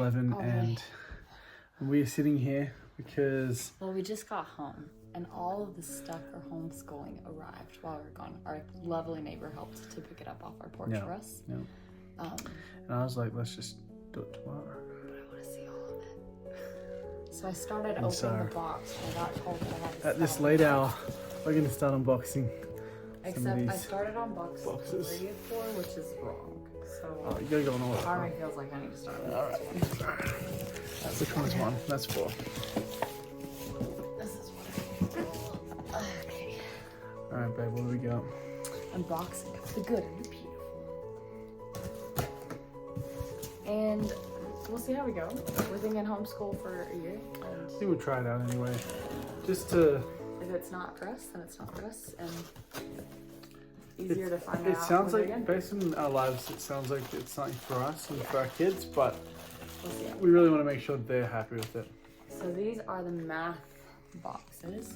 11 and we're sitting here because... Well, we just got home and all of the stuff for homeschooling arrived while we were gone. Our lovely neighbor helped to pick it up off our porch for us. Yeah. And I was like, let's just do it tomorrow. But I want to see all of it. So I started opening the box and I got told that I had to at this late hour, we're going to start unboxing Except I started on box 3 and 4, which is wrong. So you gotta go on order. Harmony feels like I need to start with Alright. That's which one's one? That's 4. This is what I Okay. Alright, babe, what do we got? Unboxing of the good and the beautiful. And we'll see how we go. We're thinking homeschool for a year. And I think we'll try it out anyway. Just to... If it's not for us, then it's not for us. And easier to find out. It sounds like, based on our lives, it sounds like it's something for us and for our kids, but we really want to make sure they're happy with it. So these are the math boxes,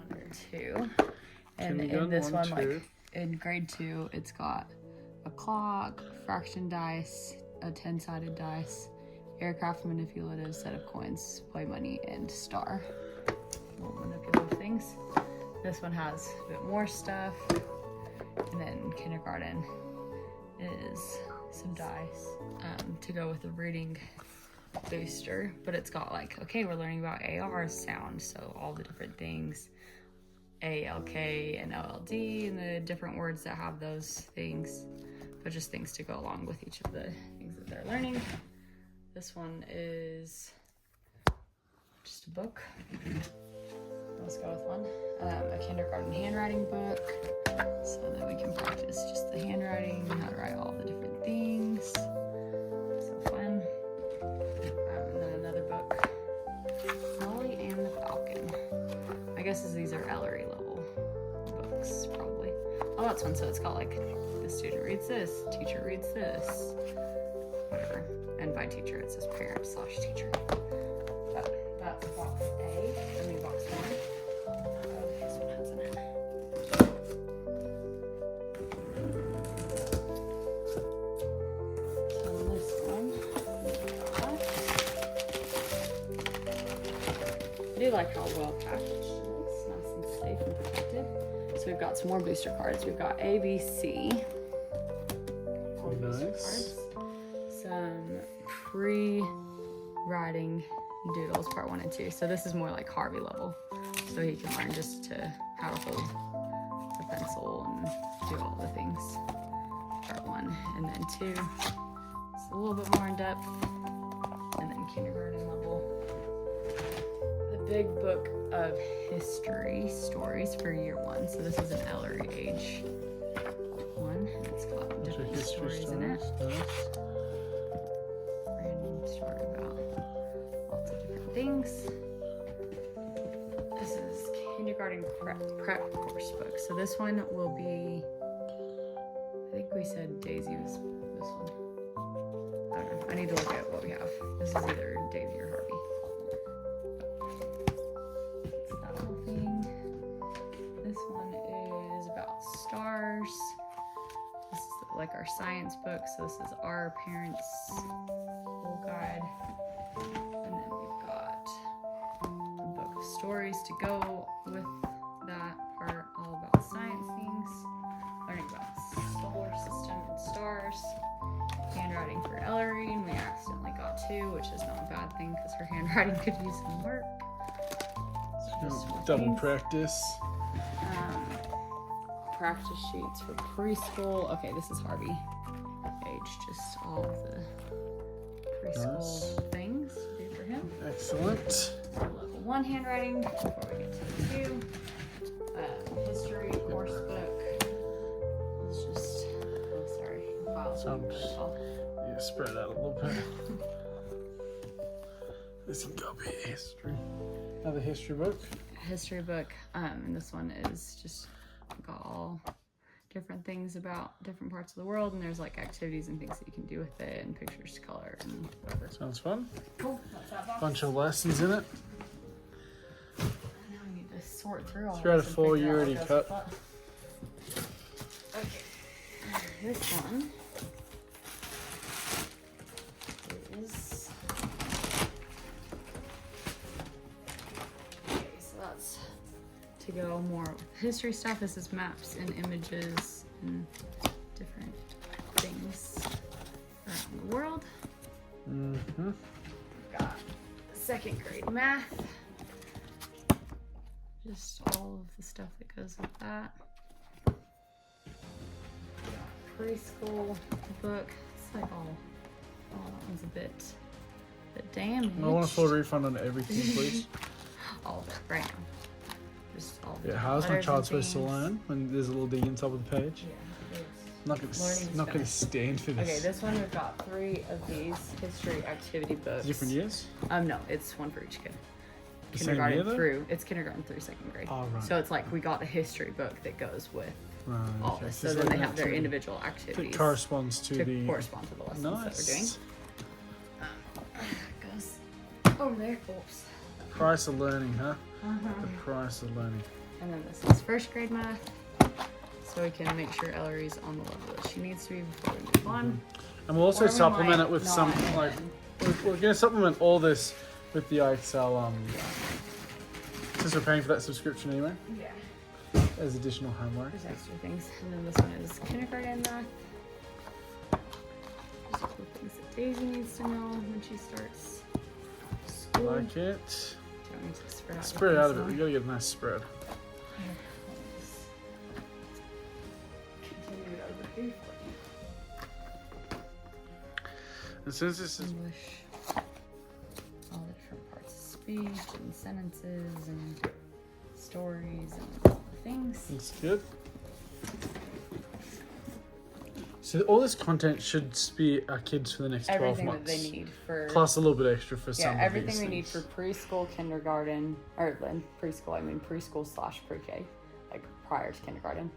1 or 2. And in this one, like in grade 2, it's got a clock, fraction dice, a 10-sided dice, aircraft manipulative, set of coins, play money, and star. Little manipulative things. This one has a bit more stuff. And then kindergarten is some dice to go with the reading booster. But it's got like, okay, we're learning about AR sound. So all the different things, ALK and LLD and the different words that have those things. But just things to go along with each of the things that they're learning. This one is just a book. Let's go with one. A kindergarten handwriting book. So that we can practice just the handwriting, how to write all the different things. So fun. And then another book, Molly and the Falcon. I guess these are Ellery level books, probably. Oh, that's fun. So it's got like, the student reads this, teacher reads this, whatever. And by teacher, it says parent/teacher. But that's box A. I mean box 1. This one has in it. I do like how well packaged it is, nice and safe and protected. So we've got some more booster cards. We've got A, B, C. Nice. Some pre-writing doodles, part 1 and 2. So this is more like Harvey level. So he can learn just to how to hold the pencil and do all the things. Part 1 and then 2. It's a little bit more in depth. And then kindergarten level. Big book of history stories for year 1. So this is an Ellery age 1, and it's got different stories in it. Random story about lots of different things. This is kindergarten prep course book. So this one will be, I think we said Daisy was this one. I don't know. I need to look at what we have. This is either Daisy or Harvey. This one is about stars. This is like our science book. So this is our parents' whole guide. And then we've got a book of stories to go with that part, all about science things. Learning about solar system and stars. Handwriting for Ellery, and we accidentally got 2, which is not a bad thing because her handwriting could use some work. Double practice. Practice sheets for preschool. Okay, this is Harvey age, just all of the preschool things to do for him. Excellent. Level 1 handwriting before we get to 2. History course book. It's just, oh sorry, yeah, spread out a little bit. This can go be history. Another history book. History book. And this one is just got all different things about different parts of the world, and there's like activities and things that you can do with it, and pictures to color and whatever. Sounds fun. Cool. That's that box. Bunch of lessons in it. Now we need to sort through all 3 out of 4 you already cut. Okay. This one is history stuff. This is maps and images and different things around the world. Mm-hmm. We've got 2nd grade math. Just all of the stuff that goes with that. Preschool book. It's like all that one's a bit damaged. I want a full refund on everything, please. All of it right now. Just all of Yeah, the how's my letters child and supposed to things. learn when there's a little D on top of the page? Yeah, it I'm not gonna stand for this. Okay, this one we've got 3 of these history activity books. Different years? No, it's one for each kid. The same year, though? It's kindergarten through 2nd grade. Oh, right. So it's like we got a history book that goes with Right, all okay. this. So it's then like they an have their activity individual activities that corresponds to the correspond to the lessons nice. that we're doing. Goes over there. Oops. Price of learning, huh? Uh-huh. The price of learning. And then this is 1st grade math. So we can make sure Ellery's on the level that she needs to be before we move on. And we'll also Or we supplement might it with not, some, and like, then- we're going to supplement all this with the IXL, since we're paying for that subscription anyway, Yeah. as additional homework. There's extra things. And then this one is kindergarten math. Just cool things that Daisy needs to know when she starts school. Like it. Do you want me to spread out? Spread out of it. We got to get a nice spread. Continue it over here for you. And since this is English, all the different parts of speech and sentences and stories and all the things. it's good. So all this content should be our kids for the next 12 Everything months. that they need for Plus a little bit extra for some of everything these we need things. for preschool, kindergarten, or preschool. I mean preschool / pre-K, like prior to kindergarten.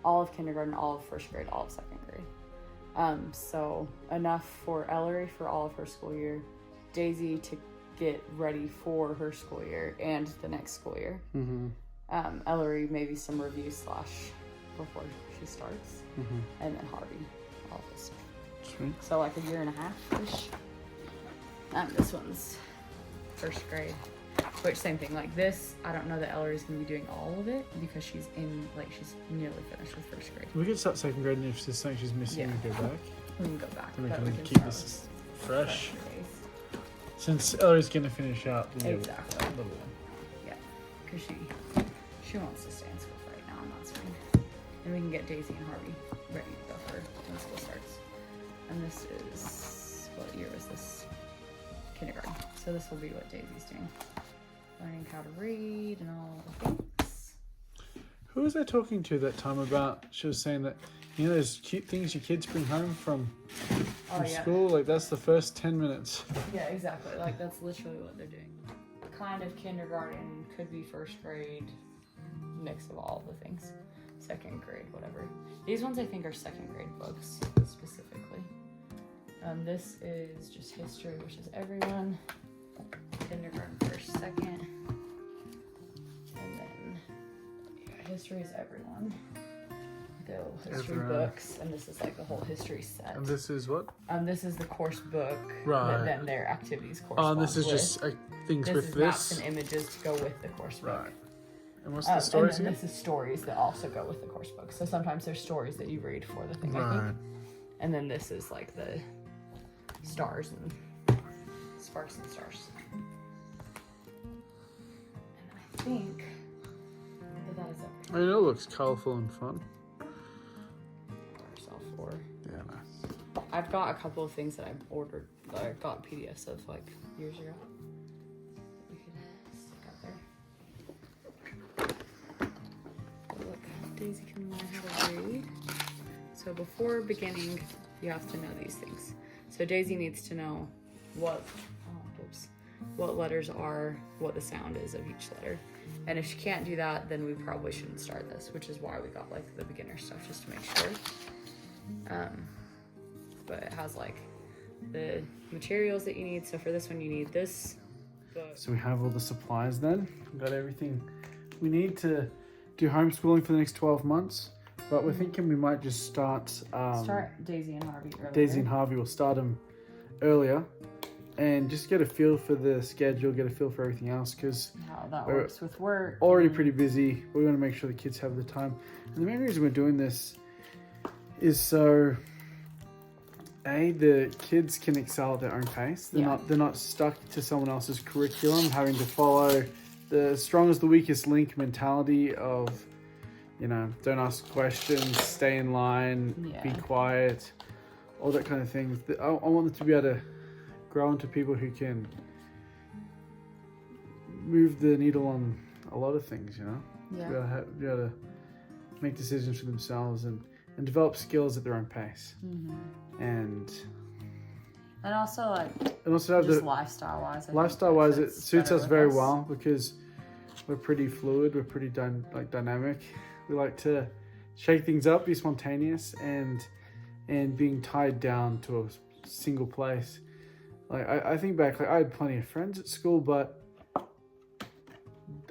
All of kindergarten, all of 1st grade, all of 2nd grade. So enough for Ellery for all of her school year, Daisy to get ready for her school year and the next school year. Mm-hmm. Ellery maybe some review / before she starts, and then Harvey, all this stuff. Sweet. So like a year and a half-ish. This one's 1st grade, which same thing. Like this, I don't know that Ellery's gonna be doing all of it because she's nearly finished with 1st grade. We could start 2nd grade, and if there's something she's missing, Yeah. we go back. We can go back, And we but can we can keep start this with fresh. days. Since Ellery's going to finish out the Exactly. little one. Yeah, because she wants to stay in school for right now, and that's fine. And we can get Daisy and Harvey ready to go for when school starts. And this is, what year was this? Kindergarten. So this will be what Daisy's doing. Learning how to read and all the things. Who was I talking to that time about? She was saying that, you know, those cute things your kids bring home from school? Like, that's the first 10 minutes. Yeah, exactly. Like, that's literally what they're doing. Kind of kindergarten, could be 1st grade, mix of all the things. 2nd grade, whatever. These ones I think are 2nd grade books, specifically. This is just history, which is everyone. Kindergarten, 1st, 2nd. And then, history is everyone. The history books, and this is like the whole history set. And this is what? This is the course book. Right. That then their activities Oh, correspond and this is with. just things This with is this? maps and images to go with the course book. Right. And what's the stories and then again? this is stories that also go with the course book. So sometimes there's stories that you read for the thing, I Right. think. And then this is like the stars and sparks and stars. And I think that is everything. I mean, it looks colourful and fun. Ourselves for. Yeah, nice. I've got a couple of things that I ordered, that I got PDFs of like years ago. We could stick up there. But look, Daisy can learn how to read. So before beginning, you have to know these things. So Daisy needs to know what letters are, what the sound is of each letter. And if she can't do that, then we probably shouldn't start this, which is why we got like the beginner stuff, just to make sure. But it has like the materials that you need. So for this one, you need this book. So we have all the supplies then. We've got everything we need to do homeschooling for the next 12 months. But we're thinking we might just start Daisy and Harvey earlier. Daisy and Harvey will start them earlier. and just get a feel for the schedule, get a feel for everything else, because how that works with work. Already pretty busy. We want to make sure the kids have the time. And the main reason we're doing this is so the kids can excel at their own pace. They're not stuck to someone else's curriculum, having to follow the strong as the weakest link mentality of, don't ask questions, stay in line, be quiet, all that kind of thing. I want them to be able to grow into people who can move the needle on a lot of things, be able to make decisions for themselves and develop skills at their own pace. And also have just lifestyle wise it suits us very well, because we're pretty fluid, we're pretty dynamic. We like to shake things up, be spontaneous, and being tied down to a single place. Like I think back, I had plenty of friends at school, but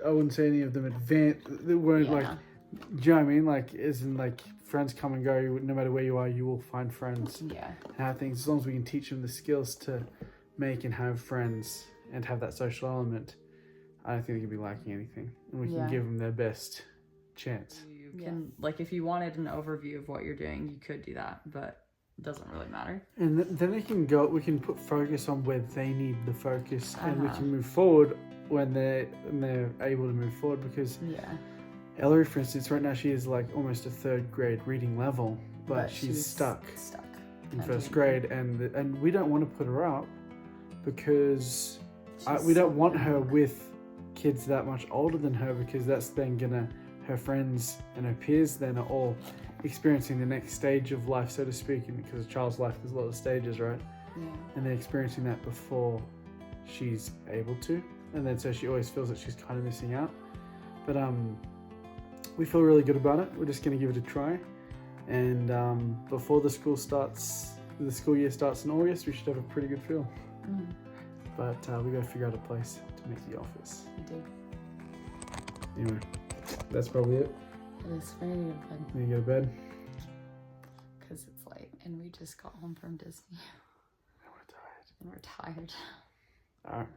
I wouldn't say any of them advanced. They weren't do you know what I mean? As in friends come and go. No matter where you are, you will find friends. And have things, as long as we can teach them the skills to make and have friends and have that social element, I don't think they could be lacking anything, and we can give them their best chance. You can, if you wanted an overview of what you're doing, you could do that, but it doesn't really matter. And then we can put focus on where they need the focus, and we can move forward when they're able to move forward, because Ellery, for instance, right now she is almost a 3rd grade reading level, but she's stuck in 1st grade, and we don't want to put her up because we don't want her with kids that much older than her, because that's then her friends and her peers then are all experiencing the next stage of life, so to speak, and because a child's life there's a lot of stages, right? And they're experiencing that before she's able to, and then so she always feels that she's kind of missing out. But we feel really good about it. We're just going to give it a try, and before the school year starts in August, we should have a pretty good feel. But we got to figure out a place to make the office. We do. Anyway, that's probably it. It's ready to go to bed. You go to bed? Because it's late, and we just got home from Disney. And we're tired. All right.